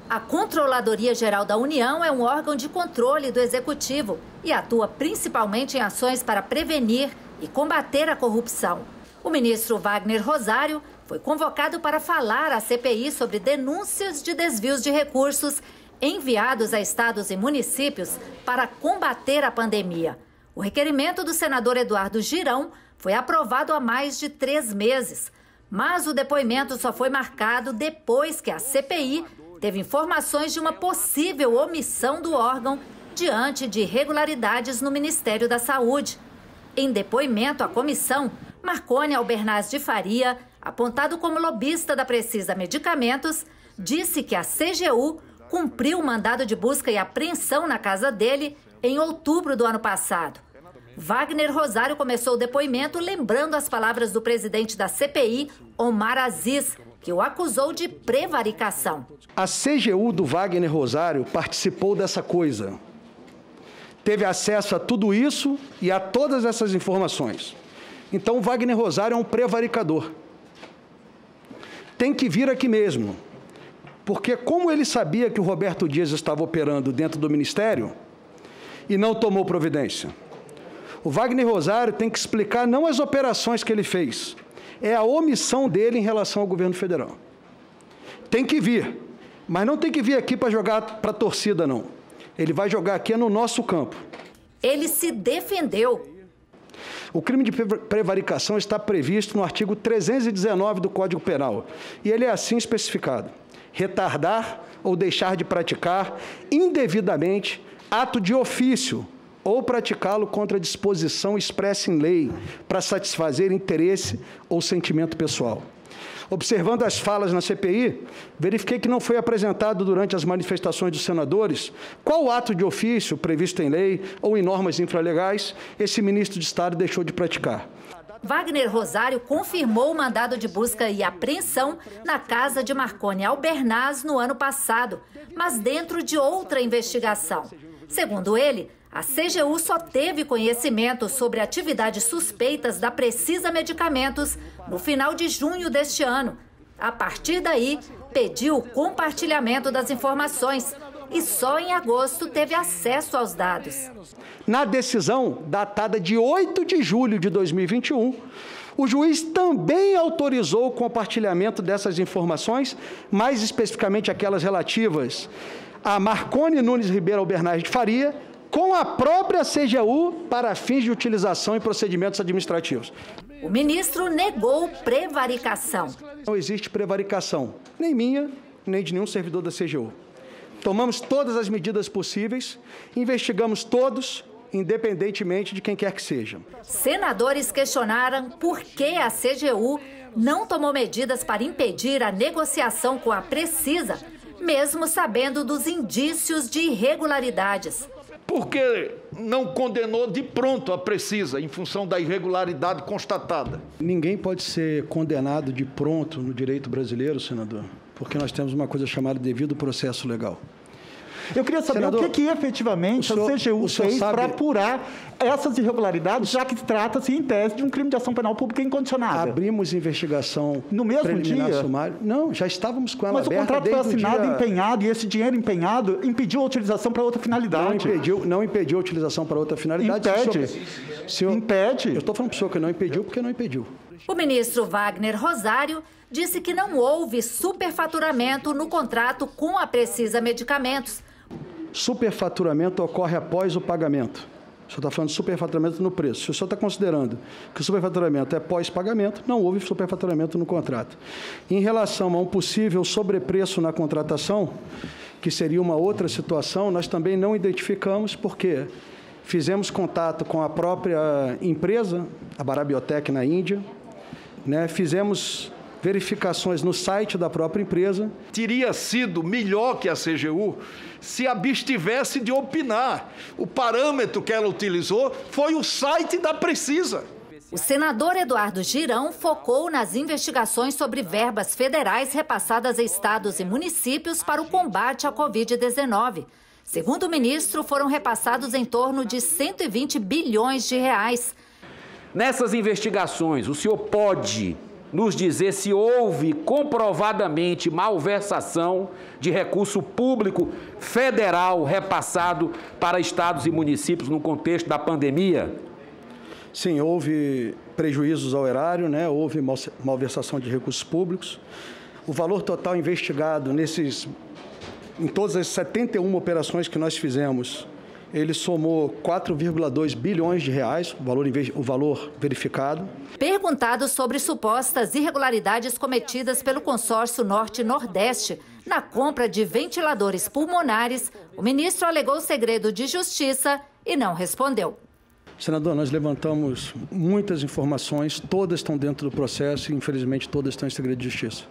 A Controladoria Geral da União é um órgão de controle do Executivo e atua principalmente em ações para prevenir e combater a corrupção. O ministro Wagner Rosário foi convocado para falar à CPI sobre denúncias de desvios de recursos enviados a estados e municípios para combater a pandemia. O requerimento do senador Eduardo Girão foi aprovado há mais de 3 meses, mas o depoimento só foi marcado depois que a CPI teve informações de uma possível omissão do órgão diante de irregularidades no Ministério da Saúde. Em depoimento à comissão, Marconi Albernaz de Faria, apontado como lobista da Precisa Medicamentos, disse que a CGU cumpriu o mandado de busca e apreensão na casa dele em outubro do ano passado. Wagner Rosário começou o depoimento lembrando as palavras do presidente da CPI, Omar Aziz, que o acusou de prevaricação. A CGU do Wagner Rosário participou dessa coisa. Teve acesso a tudo isso e a todas essas informações. Então, o Wagner Rosário é um prevaricador. Tem que vir aqui mesmo. Porque como ele sabia que o Roberto Dias estava operando dentro do Ministério e não tomou providência? O Wagner Rosário tem que explicar não as operações que ele fez, é a omissão dele em relação ao governo federal. Tem que vir, mas não tem que vir aqui para jogar para a torcida, não. Ele vai jogar aqui no nosso campo. Ele se defendeu. O crime de prevaricação está previsto no artigo 319 do Código Penal, e ele é assim especificado: retardar ou deixar de praticar indevidamente ato de ofício ou praticá-lo contra disposição expressa em lei para satisfazer interesse ou sentimento pessoal. Observando as falas na CPI, verifiquei que não foi apresentado durante as manifestações dos senadores qual ato de ofício previsto em lei ou em normas infralegais esse ministro de Estado deixou de praticar. Wagner Rosário confirmou o mandado de busca e apreensão na casa de Marconi Albernaz no ano passado, mas dentro de outra investigação. Segundo ele, a CGU só teve conhecimento sobre atividades suspeitas da Precisa Medicamentos no final de junho deste ano. A partir daí, pediu o compartilhamento das informações e só em agosto teve acesso aos dados. Na decisão datada de 8 de julho de 2021, o juiz também autorizou o compartilhamento dessas informações, mais especificamente aquelas relativas a Marconi Nunes Ribeiro Albernaz de Faria, com a própria CGU para fins de utilização em procedimentos administrativos. O ministro negou prevaricação. Não existe prevaricação, nem minha, nem de nenhum servidor da CGU. Tomamos todas as medidas possíveis, investigamos todos, independentemente de quem quer que seja. Senadores questionaram por que a CGU não tomou medidas para impedir a negociação com a Precisa, mesmo sabendo dos indícios de irregularidades. Por que não condenou de pronto a Precisa, em função da irregularidade constatada? Ninguém pode ser condenado de pronto no direito brasileiro, senador, porque nós temos uma coisa chamada devido processo legal. Eu queria saber, senador, o que efetivamente a CGU fez para apurar essas irregularidades, já que trata-se, em tese, de um crime de ação penal pública incondicionada. Abrimos investigação no mesmo dia? Sumário. Não, já estávamos com ela aberta. Mas o contrato foi assinado, empenhado, e esse dinheiro empenhado impediu a utilização para outra finalidade. Não impediu a utilização para outra finalidade. Impede. Impede. Eu estou falando para o senhor que não impediu, porque não impediu. O ministro Wagner Rosário disse que não houve superfaturamento no contrato com a Precisa Medicamentos. Superfaturamento ocorre após o pagamento. O senhor está falando de superfaturamento no preço. Se o senhor está considerando que o superfaturamento é pós-pagamento, não houve superfaturamento no contrato. Em relação a um possível sobrepreço na contratação, que seria uma outra situação, nós também não identificamos, porque fizemos contato com a própria empresa, a Bharat Biotech na Índia, fizemos verificações no site da própria empresa. Teria sido melhor que a CGU se abstivesse de opinar. O parâmetro que ela utilizou foi o site da Precisa. O senador Eduardo Girão focou nas investigações sobre verbas federais repassadas a estados e municípios para o combate à Covid-19. Segundo o ministro, foram repassados em torno de 120 bilhões de reais. Nessas investigações, o senhor pode nos dizer se houve comprovadamente malversação de recurso público federal repassado para estados e municípios no contexto da pandemia? Sim, houve prejuízos ao erário, né? Houve malversação de recursos públicos. O valor total investigado em todas as 71 operações que nós fizemos, ele somou 4,2 bilhões de reais, o valor verificado. Perguntado sobre supostas irregularidades cometidas pelo consórcio Norte e Nordeste na compra de ventiladores pulmonares, o ministro alegou segredo de justiça e não respondeu. Senador, nós levantamos muitas informações, todas estão dentro do processo e, infelizmente, todas estão em segredo de justiça.